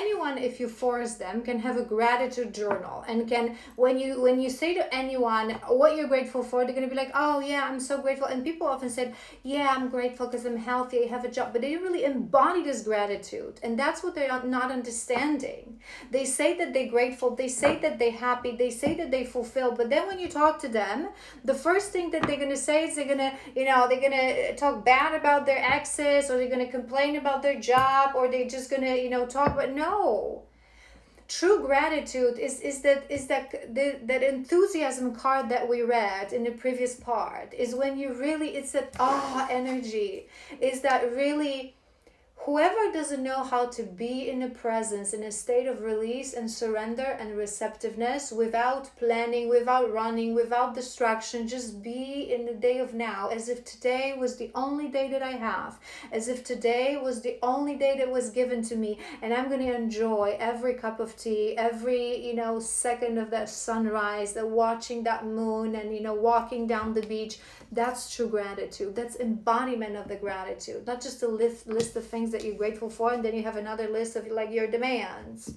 anyone, if you force them, can have a gratitude journal, and can, when you say to anyone what you're grateful for, they're gonna be like, oh yeah, I'm so grateful. And people often said, yeah, I'm grateful because I'm healthy, I have a job, but they didn't really embody this gratitude, and that's what they're not understanding. They say that they're grateful, they say that they're happy, they say that they fulfill, but then when you talk to them, the first thing that they're gonna say is they're gonna talk bad about their exes, or they're gonna complain about their job, or they're just gonna talk about. No, true gratitude is that enthusiasm card that we read in the previous part, is when you really, it's that energy, is that really, whoever doesn't know how to be in the presence, in a state of release and surrender and receptiveness, without planning, without running, without distraction, just be in the day of now, as if today was the only day that I have, as if today was the only day that was given to me, and I'm going to enjoy every cup of tea, every second of that sunrise, that watching that moon, and walking down the beach. That's true gratitude. That's embodiment of the gratitude, not just a list of things that you're grateful for, and then you have another list of like your demands.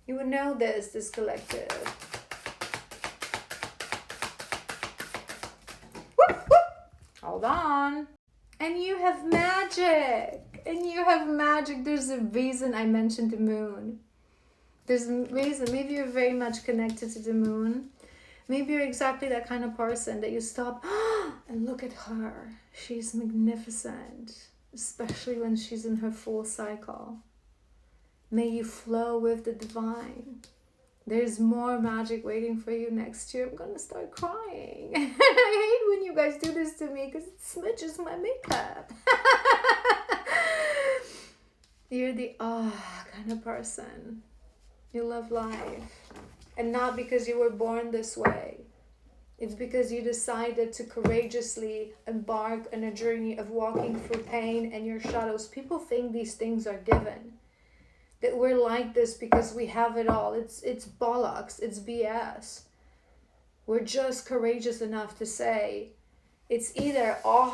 You would know this collective. Whoop, whoop. Hold on. And you have magic. There's a reason I mentioned the moon. There's a reason. Maybe you're very much connected to the moon. Maybe you're exactly that kind of person that you stop and look at her. She's magnificent, especially when she's in her full cycle. May you flow with the divine. There's more magic waiting for you next year. I'm gonna start crying. I hate when you guys do this to me because it smudges my makeup. You're the kind of person. You love life. And not because you were born this way. It's because you decided to courageously embark on a journey of walking through pain and your shadows. People think these things are given. That we're like this because we have it all. It's bollocks. It's BS. We're just courageous enough to say, it's either or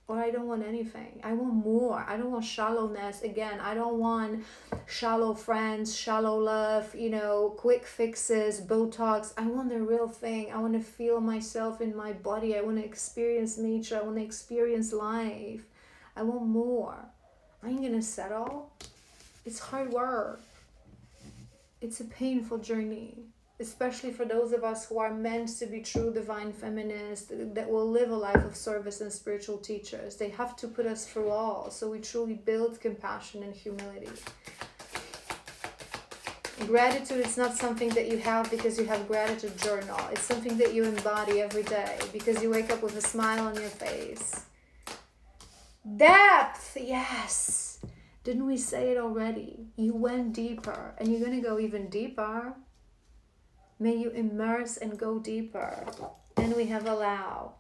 I don't want anything. I want more. I don't want shallowness again. I don't want shallow friends, shallow love, quick fixes, Botox. I want the real thing. I want to feel myself in my body. I want to experience nature. I want to experience life. I want more. I ain't gonna settle. It's hard work. It's a painful journey. Especially for those of us who are meant to be true divine feminists that will live a life of service and spiritual teachers. They have to put us through all so we truly build compassion and humility. Gratitude is not something that you have because you have gratitude journal. It's something that you embody every day because you wake up with a smile on your face. Depth, yes. Didn't we say it already? You went deeper and you're going to go even deeper. May you immerse and go deeper. And we have allow.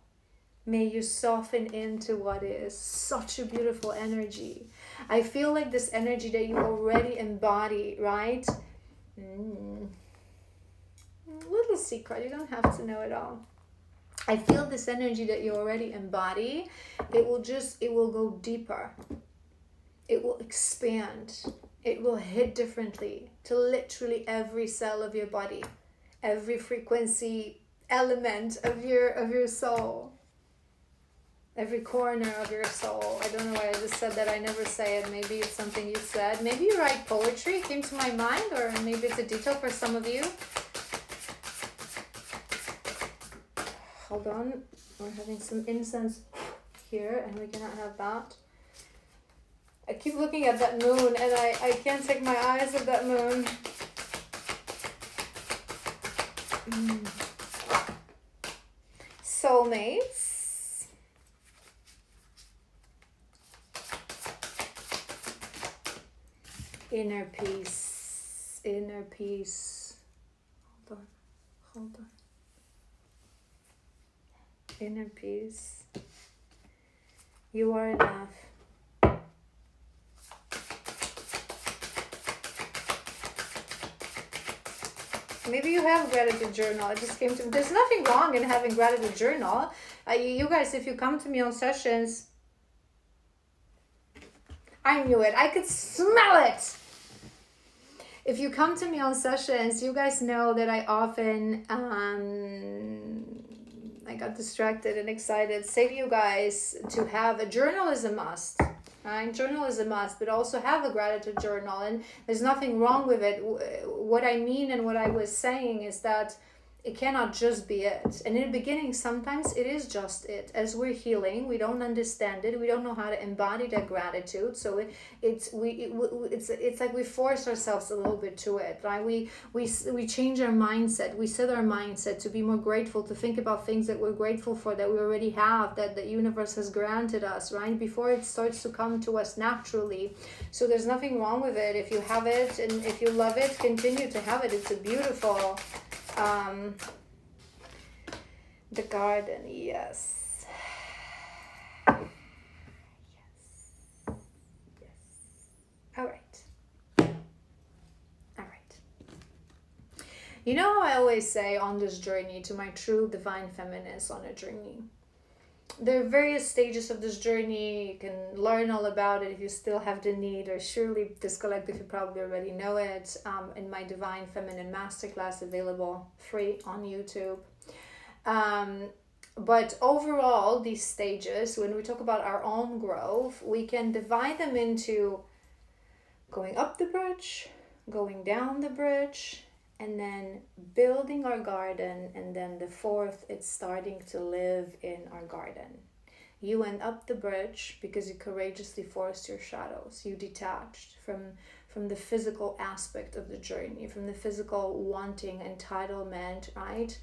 May you soften into what is such a beautiful energy. I feel like this energy that you already embody, right? Little secret, you don't have to know it all. I feel this energy that you already embody, it will go deeper. It will expand. It will hit differently to literally every cell of your body. Every frequency element of your soul, every corner of your soul. I don't know why I just said that. I never say it. Maybe it's something you said. Maybe you write poetry. It came to my mind, or maybe it's a detail for some of you. Hold on. We're having some incense here, and we cannot have that. I keep looking at that moon, and I can't take my eyes off that moon. Soulmates. Inner peace. Inner peace. Hold on. Inner peace. You are enough. Maybe you have gratitude journal. It just came to me. There's nothing wrong in having gratitude journal. You guys, if you come to me on sessions, I knew it. I could smell it. if you come to me on sessions, you guys know that I often I got distracted and excited. Say to you guys to have a journal is a must. Right? Journal is a must, but also have a gratitude journal, and there's nothing wrong with it. What I mean and what I was saying is that it cannot just be it. And in the beginning, sometimes it is just it. As we're healing, we don't understand it. We don't know how to embody that gratitude. So it's like we force ourselves a little bit to it, right? We change our mindset. We set our mindset to be more grateful, to think about things that we're grateful for, that we already have, that the universe has granted us, right? Before it starts to come to us naturally. So there's nothing wrong with it. If you have it and if you love it, continue to have it. It's a beautiful... the garden, yes. Yes. Yes. All right. All right. You know how I always say on this journey to my true divine feminist on a journey. There are various stages of this journey. You can learn all about it if you still have the need, or surely this collective, you probably already know it, in my Divine Feminine Masterclass, available free on YouTube. But overall, these stages, when we talk about our own growth, we can divide them into going up the bridge, going down the bridge, and then building our garden, and then the fourth, it's starting to live in our garden. You went up the bridge because you courageously forced your shadows. You detached from the physical aspect of the journey, from the physical wanting, entitlement, right?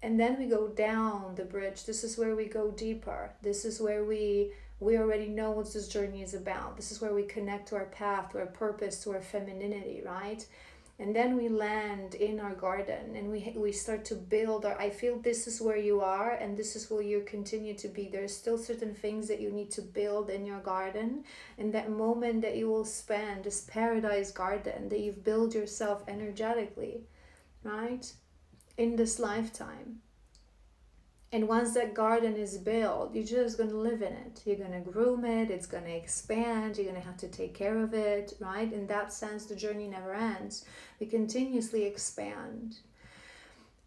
And then we go down the bridge. This is where we go deeper. This is where we already know what this journey is about. This is where we connect to our path, to our purpose, to our femininity, right? And then we land in our garden, and we start to build I feel this is where you are, and this is where you continue to be. There's still certain things that you need to build in your garden, and that moment that you will spend, this paradise garden that you've built yourself energetically, right, in this lifetime. And once that garden is built, you're just going to live in it. You're going to groom it. It's going to expand. You're going to have to take care of it, right? In that sense, the journey never ends. We continuously expand.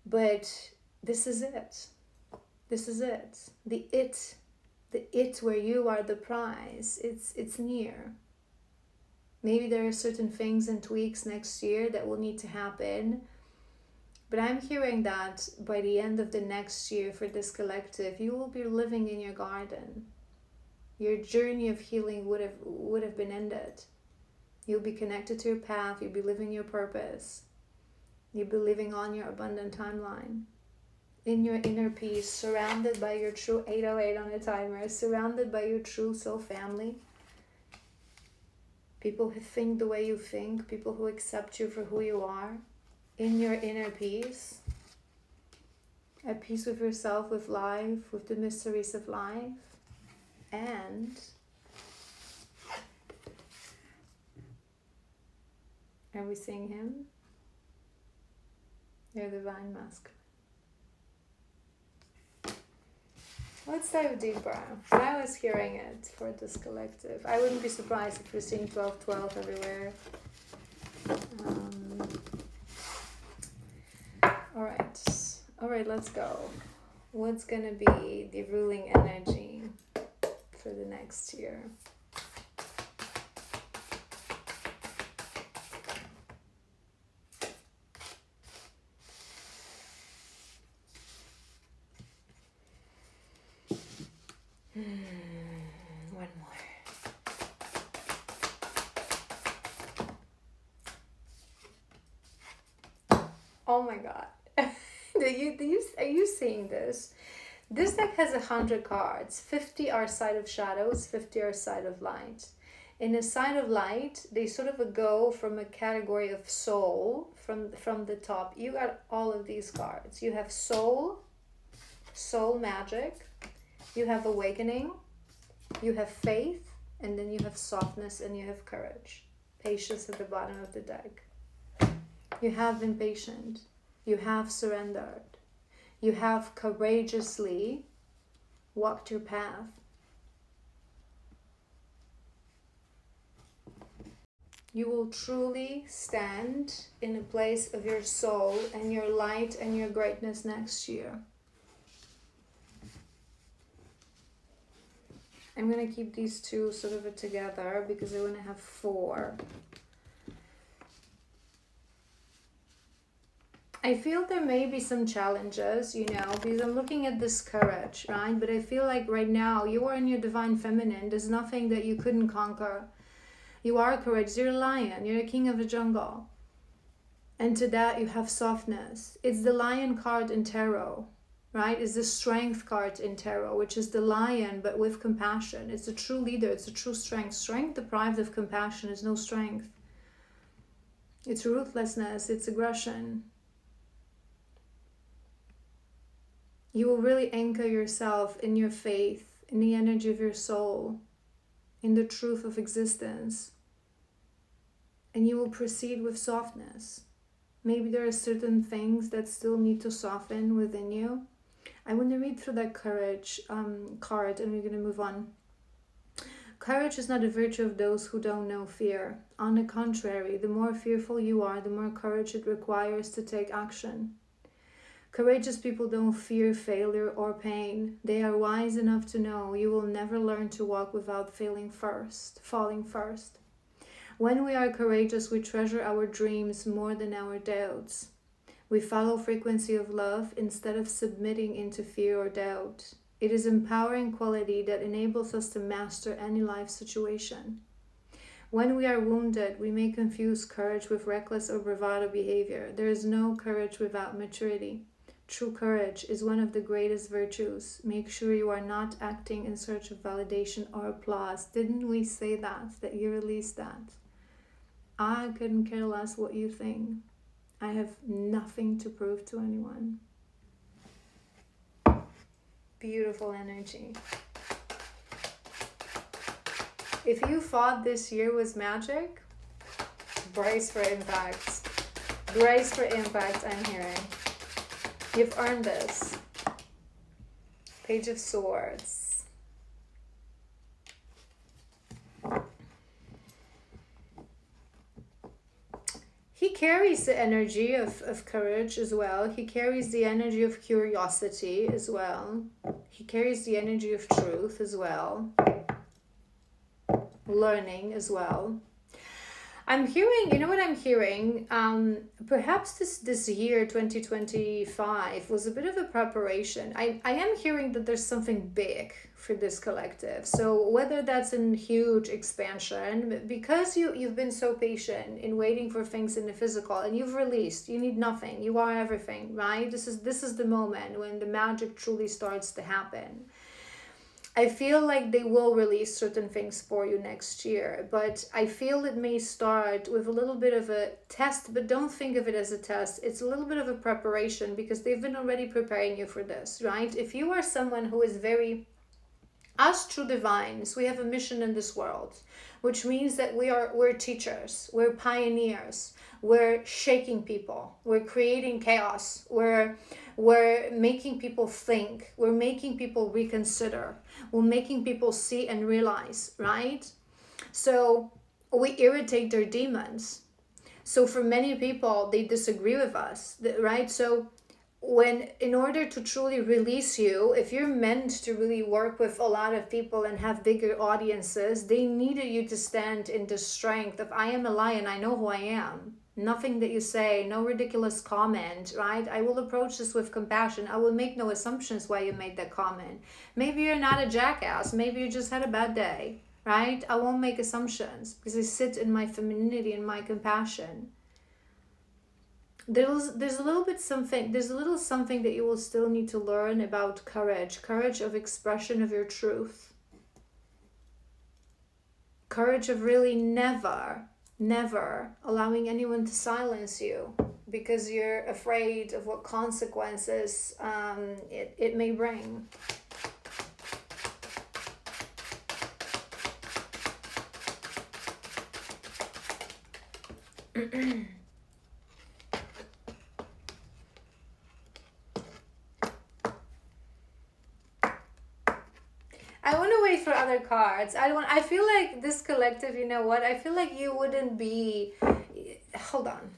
But this is it. This is it. The it where you are the prize, it's near. Maybe there are certain things and tweaks next year that will need to happen. But I'm hearing that by the end of the next year for this collective, you will be living in your garden. Your journey of healing would have been ended. You'll be connected to your path. You'll be living your purpose. You'll be living on your abundant timeline. In your inner peace, surrounded by your true 808 on a timer, surrounded by your true soul family. People who think the way you think, people who accept you for who you are. In your inner peace, at peace with yourself, with life, with the mysteries of life, and are we seeing him? Your divine masculine. Let's dive deeper. When I was hearing it for this collective, I wouldn't be surprised if we're seeing 12-12 everywhere. All right, let's go. What's gonna be the ruling energy for the next year? One more. Oh my God. Are you seeing this? This deck has 100 cards. 50 are side of shadows, 50 are side of light. In a side of light, they sort of go from a category of soul from the top. You got all of these cards. You have soul magic, you have awakening, you have faith, and then you have softness, and you have courage. Patience at the bottom of the deck. You have been patient. You have surrendered. You have courageously walked your path. You will truly stand in a place of your soul and your light and your greatness next year. I'm going to keep these two sort of together because I want to have 4. I feel there may be some challenges, because I'm looking at this courage, right? But I feel like right now you are in your divine feminine. There's nothing that you couldn't conquer. You are courageous. You're a lion. You're a king of the jungle. And to that you have softness. It's the lion card in tarot, right? It's the strength card in tarot, which is the lion, but with compassion. It's a true leader. It's a true strength. Strength deprived of compassion is no strength. It's ruthlessness. It's aggression. You will really anchor yourself in your faith, in the energy of your soul, in the truth of existence. And you will proceed with softness. Maybe there are certain things that still need to soften within you. I want to read through that courage card, and we're going to move on. Courage is not a virtue of those who don't know fear. On the contrary, the more fearful you are, the more courage it requires to take action. Courageous people don't fear failure or pain. They are wise enough to know you will never learn to walk without falling first. When we are courageous, we treasure our dreams more than our doubts. We follow frequency of love instead of submitting into fear or doubt. It is empowering quality that enables us to master any life situation. When we are wounded, we may confuse courage with reckless or bravado behavior. There is no courage without maturity. True courage is one of the greatest virtues. Make sure you are not acting in search of validation or applause. Didn't we say that you released that? I couldn't care less what you think. I have nothing to prove to anyone. Beautiful energy. If you thought this year was magic, brace for impact. Brace for impact, I'm hearing. You've earned this. Page of Swords. He carries the energy of courage as well. He carries the energy of curiosity as well. He carries the energy of truth as well. Learning as well. I'm hearing, you know what I'm hearing? Perhaps this year, 2025, was a bit of a preparation. I am hearing that there's something big for this collective. So whether that's in huge expansion, because you've been so patient in waiting for things in the physical, and you've released, you need nothing, you are everything, right? This is the moment when the magic truly starts to happen. I feel like they will release certain things for you next year, but I feel it may start with a little bit of a test, but don't think of it as a test. It's a little bit of a preparation because they've been already preparing you for this, right? If you are someone who is us true divines, we have a mission in this world, which means that we're teachers, we're pioneers, we're shaking people, we're creating chaos, we're making people think, we're making people reconsider, we're making people see and realize, right? So we irritate their demons. So for many people, they disagree with us, right? So in order to truly release you, if you're meant to really work with a lot of people and have bigger audiences, they needed you to stand in the strength of, I am a lion, I know who I am. Nothing that you say, no ridiculous comment, right? I will approach this with compassion. I will make no assumptions why you made that comment. Maybe you're not a jackass. Maybe you just had a bad day, right? I won't make assumptions because I sit in my femininity and my compassion. There's a little something that you will still need to learn about courage of expression of your truth. Courage of really never allowing anyone to silence you because you're afraid of what consequences it may bring. wait for other cards. I feel like this collective, you know what? I feel like you wouldn't be. Hold on.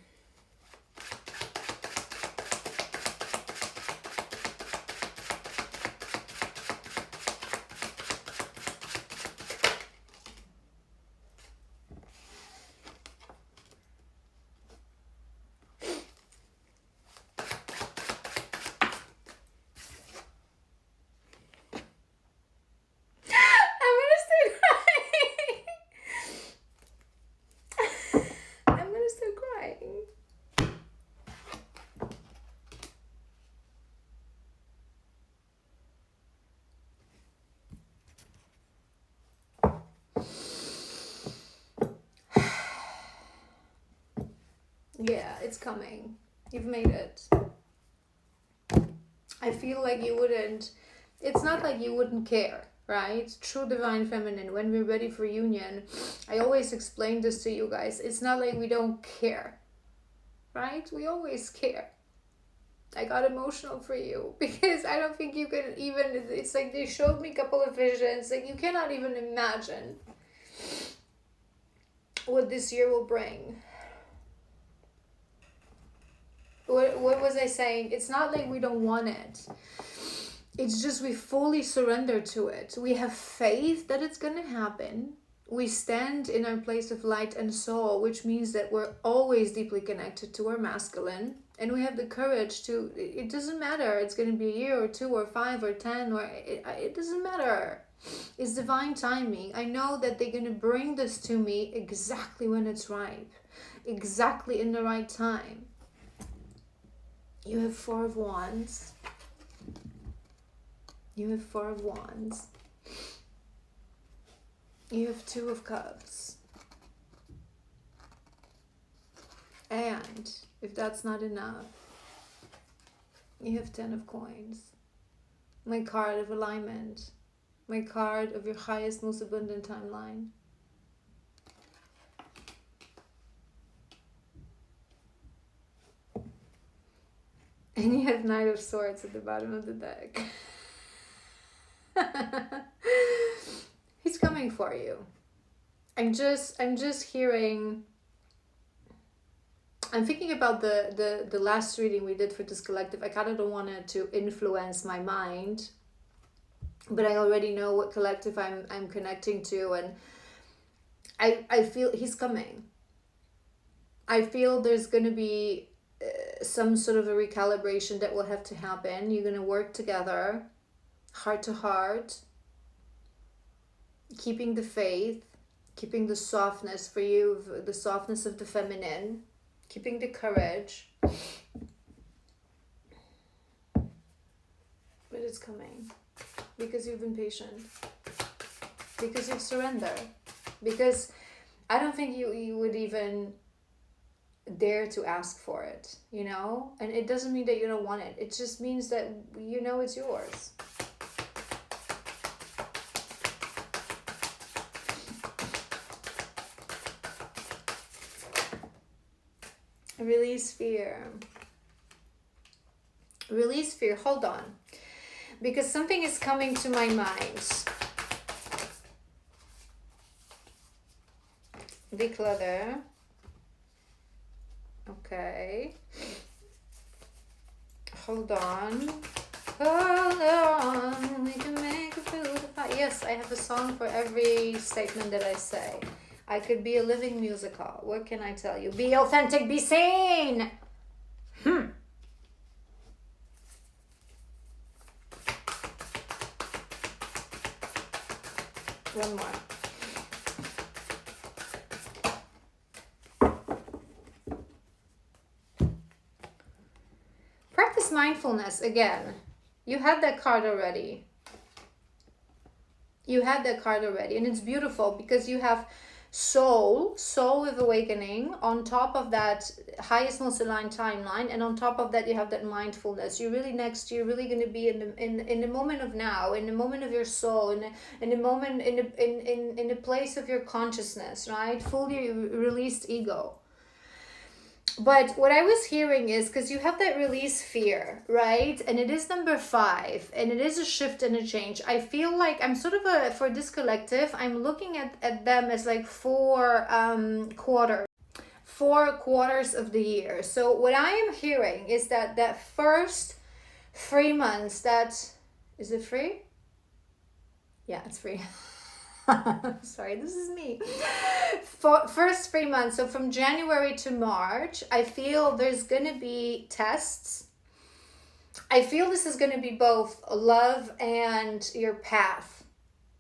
Yeah, it's coming. You've made it. I feel like you wouldn't. It's not like you wouldn't care, right? True divine feminine, when we're ready for union, I always explain this to you guys. It's not like we don't care, right? We always care. I got emotional for you because I don't think you can even. It's like they showed me a couple of visions. Like, you cannot even imagine what this year will bring. What was I saying? It's not like we don't want it. It's just we fully surrender to it. We have faith that it's going to happen. We stand in our place of light and soul, which means that we're always deeply connected to our masculine. And we have the courage to, it doesn't matter. It's going to be a year or 2 or 5 or 10, or it doesn't matter. It's divine timing. I know that they're going to bring this to me exactly when it's ripe, exactly in the right time. You have 4 of Wands. You have 4 of Wands. You have 2 of Cups. And if that's not enough, you have 10 of Coins. My card of alignment. My card of your highest, most abundant timeline. And you have Knight of Swords at the bottom of the deck. He's coming for you. I'm just hearing. I'm thinking about the last reading we did for this collective. I kind of don't want it to influence my mind, but I already know what collective I'm connecting to, and I feel he's coming. I feel there's gonna be some sort of a recalibration that will have to happen. You're gonna work together, heart to heart, keeping the faith, keeping the softness for you, the softness of the feminine, keeping the courage. But it's coming because you've been patient, because you've surrendered, because I don't think you would even dare to ask for it, you know? And it doesn't mean that you don't want it. It just means that you know it's yours. Release fear. Release fear. Hold on. Because something is coming to my mind. Declutter. Okay. Hold on. Hold on. We can make a food. Yes, I have a song for every statement that I say. I could be a living musical. What can I tell you? Be authentic, be seen. One more. Practice mindfulness again. You had that card already. You had that card already. And it's beautiful because you have soul with awakening, on top of that highest most aligned timeline, and on top of that you have that mindfulness. You're really you're really going to be in the moment of now, in the moment of your soul, in the moment, in the place of your consciousness, right? Fully released ego. But what I was hearing is, because you have that release fear, right? And it is number 5, and it is a shift and a change. I feel like I'm sort of for this collective, I'm looking at them as like 4 quarters of the year. So what I am hearing is that first 3 months, is it free? Yeah, it's free. Sorry, this is me. For first 3 months, so from January to March, I feel there's gonna be tests. I feel this is gonna be both love and your path.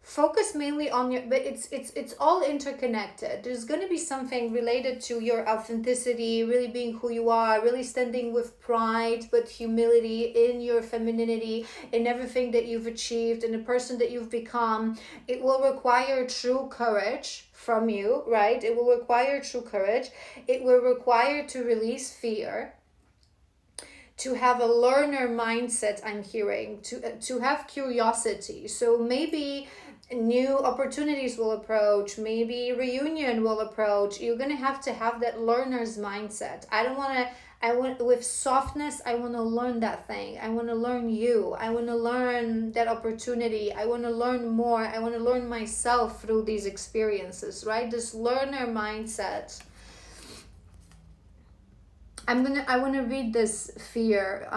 Focus mainly on your, but it's all interconnected. There's going to be something related to your authenticity, really being who you are, really standing with pride but humility in your femininity, in everything that you've achieved, and the person that you've become. It will require true courage from you, right? It will require true courage. It will require to release fear, to have a learner mindset. I'm hearing to have curiosity. So maybe new opportunities will approach, maybe reunion will approach. You're gonna have to have that learner's mindset. I want with softness, I want to learn that thing. I want to learn you. I want to learn that opportunity. I want to learn more. I want to learn myself through these experiences, right? This learner mindset. I want to read this fear.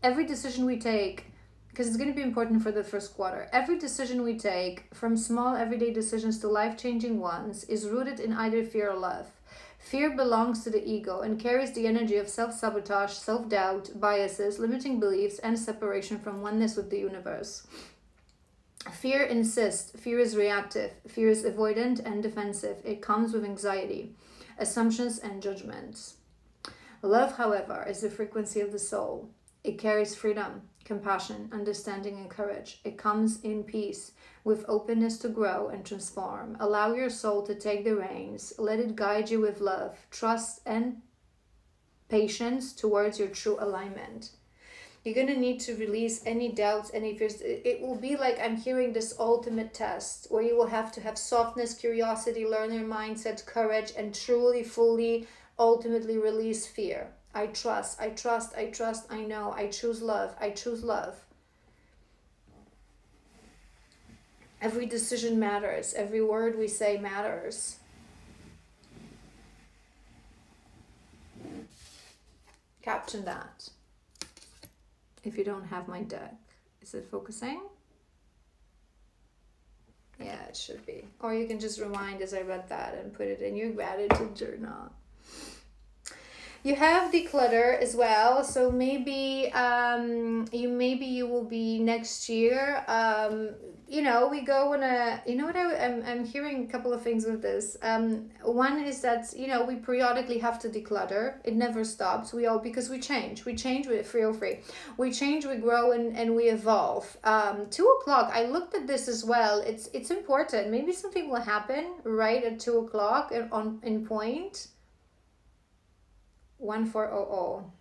Every decision we take, because it's going to be important for the first quarter. Every decision we take, from small everyday decisions to life-changing ones, is rooted in either fear or love. Fear belongs to the ego and carries the energy of self-sabotage, self-doubt, biases, limiting beliefs, and separation from oneness with the universe. Fear insists. Fear is reactive. Fear is avoidant and defensive. It comes with anxiety, assumptions, and judgments. Love, however, is the frequency of the soul. It carries freedom, compassion, understanding, and courage. It comes in peace, with openness to grow and transform. Allow your soul to take the reins. Let it guide you with love, trust, and patience towards your true alignment. You're going to need to release any doubts, any fears. It will be like I'm hearing this ultimate test where you will have to have softness, curiosity, learner mindset, courage, and truly, fully, ultimately release fear. I trust, I know, I choose love, Every decision matters, every word we say matters. Caption that. If you don't have my deck, is it focusing? Yeah, it should be. Or you can just rewind as I read that and put it in your gratitude journal. You have declutter as well, so maybe you will be next year. We go on a. You know what I'm hearing a couple of things with this. One is that we periodically have to declutter. It never stops. Because we change. We change with 303. We change, we grow, and we evolve. 2:00. I looked at this as well. It's important. Maybe something will happen right at 2:00 in point. 1400.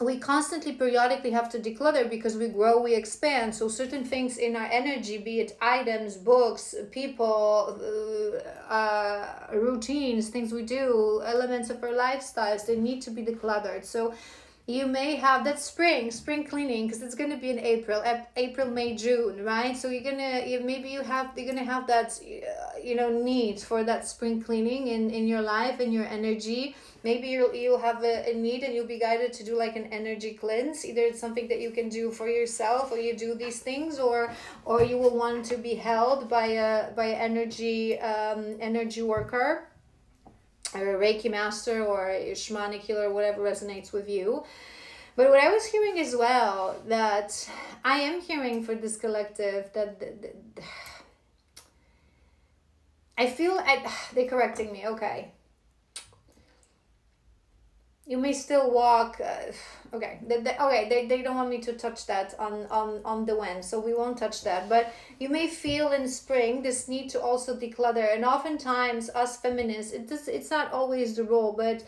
We constantly, periodically have to declutter because we grow, we expand. So certain things in our energy, be it items, books, people, routines, things we do, elements of our lifestyles, they need to be decluttered. So you may have that spring cleaning, because it's going to be in April, May, June, right? So you're going to have that need for that spring cleaning in your life and your energy. Maybe you'll have a need and you'll be guided to do like an energy cleanse. Either it's something that you can do for yourself, or you do these things, or you will want to be held by an energy worker, or a Reiki master, or a shamanic healer, whatever resonates with you. But what I was hearing as well, that I am hearing for this collective, that I feel they're correcting me. Okay. You may still walk. Okay. They don't want me to touch that on the wind, so we won't touch that. But you may feel in spring this need to also declutter, and oftentimes us feminists, it's not always the role, but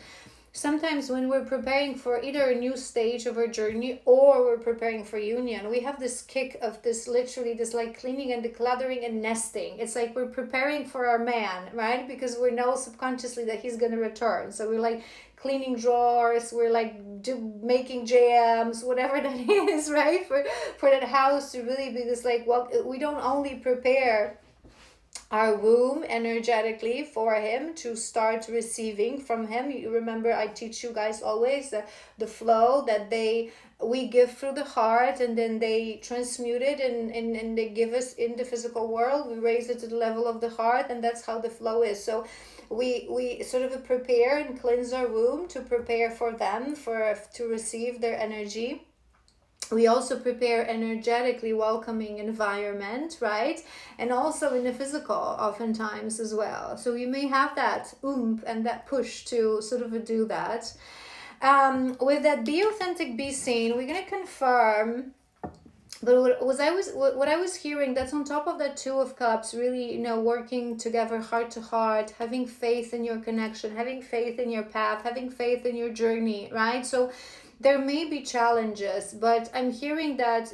sometimes when we're preparing for either a new stage of our journey or we're preparing for union, we have this kick of this, literally this like cleaning and decluttering and nesting. It's like we're preparing for our man, right? Because we know subconsciously that he's going to return. So we're like cleaning drawers, we're like making jams, whatever that is, right? For that house to really be this like, well, we don't only prepare our womb energetically for him to start receiving from him. You remember I teach you guys always the flow that we give through the heart, and then they transmute it and they give us in the physical world. We raise it to the level of the heart, and that's how the flow is. So we sort of prepare and cleanse our womb to prepare for them to receive their energy. We also prepare energetically welcoming environment, right? And also in the physical oftentimes as well. So you may have that oomph and that push to sort of do that. With that be authentic, be seen, we're going to confirm. But what I was hearing, that's on top of that Two of Cups, really, working together heart to heart, having faith in your connection, having faith in your path, having faith in your journey, right? So there may be challenges, but I'm hearing that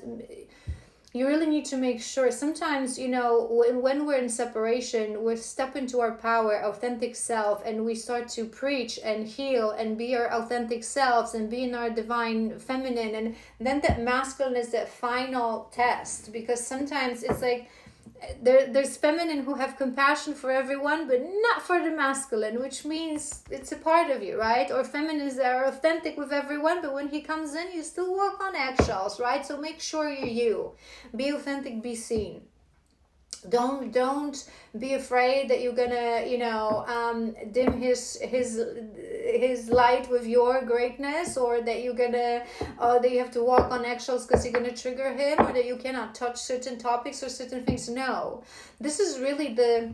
you really need to make sure. Sometimes, when we're in separation, we step into our power, authentic self, and we start to preach and heal and be our authentic selves and be in our divine feminine. And then that masculine is that final test, because sometimes it's like, there's feminine who have compassion for everyone, but not for the masculine, which means it's a part of you, right? Or feminines that are authentic with everyone, but when he comes in, you still walk on eggshells, right? So make sure you're you. Be authentic, be seen. Don't be afraid that you're gonna dim his light with your greatness, or that you're gonna that you have to walk on eggshells because you're gonna trigger him, or that you cannot touch certain topics or certain things. No, this is really the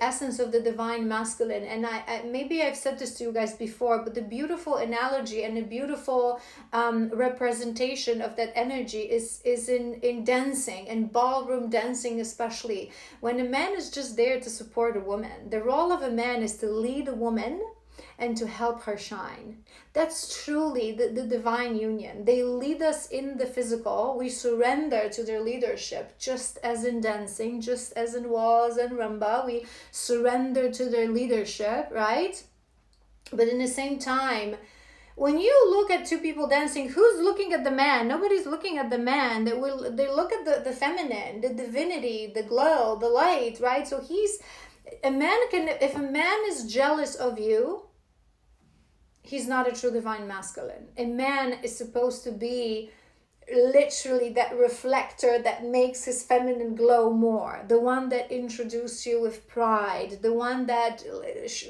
essence of the divine masculine. And I maybe I've said this to you guys before, but the beautiful analogy and the beautiful representation of that energy is in dancing, and ballroom dancing especially, when a man is just there to support a woman. The role of a man is to lead a woman and to help her shine. That's truly the divine union. They lead us in the physical. We surrender to their leadership, just as in dancing, just as in waltz and rumba. We surrender to their leadership, right? But in the same time, when you look at two people dancing, who's looking at the man? Nobody's looking at the man. They look at the feminine, the divinity, the glow, the light, right? So if a man is jealous of you, he's not a true divine masculine. A man is supposed to be literally that reflector that makes his feminine glow more. The one that introduces you with pride. The one that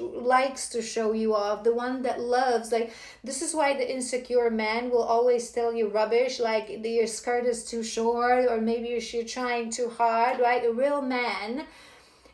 likes to show you off. The one that loves. Like, this is why the insecure man will always tell you rubbish, like your skirt is too short, or maybe you're trying too hard, right? A real man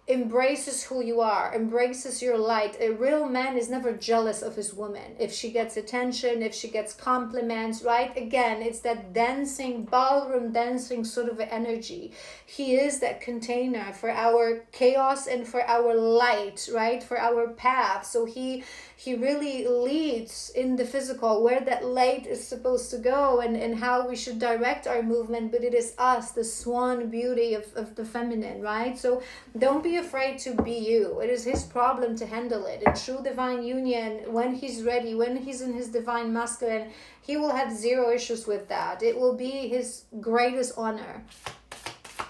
embraces who you are, embraces your light. A real man is never jealous of his woman. If she gets attention, if she gets compliments, right? Again, it's that dancing, ballroom dancing sort of energy. He is that container for our chaos and for our light, right? For our path. So he really leads in the physical, where that light is supposed to go, and how we should direct our movement. But it is us, the swan beauty of the feminine, right? So don't be afraid to be you. It is his problem to handle it. In true divine union, when he's ready, when he's in his divine masculine, he will have zero issues with that. It will be his greatest honor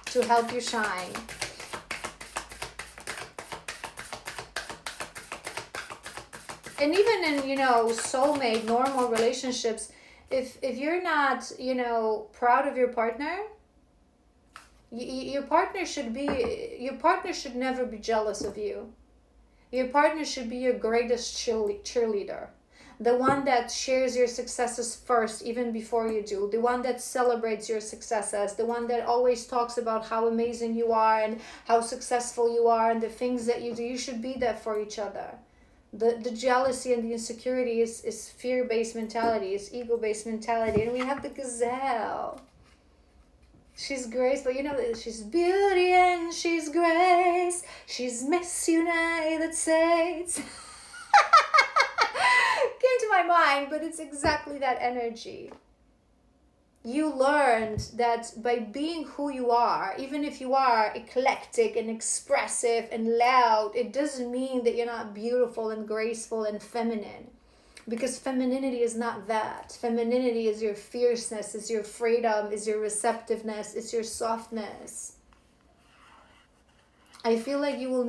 to help you shine. And even in, soulmate, normal relationships, if you're not, proud of your partner, your partner should never be jealous of you. Your partner should be your greatest cheerleader. The one that shares your successes first, even before you do. The one that celebrates your successes. The one that always talks about how amazing you are and how successful you are and the things that you do. You should be there for each other. The jealousy and the insecurity is fear-based mentality, is ego-based mentality. And we have the gazelle. She's grace, but she's beauty and she's grace. She's Miss United States. came to my mind, but it's exactly that energy. You learned that by being who you are, even if you are eclectic and expressive and loud, it doesn't mean that you're not beautiful and graceful and feminine. Because femininity is not that. Femininity is your fierceness, is your freedom, is your receptiveness, is your softness. I feel like you will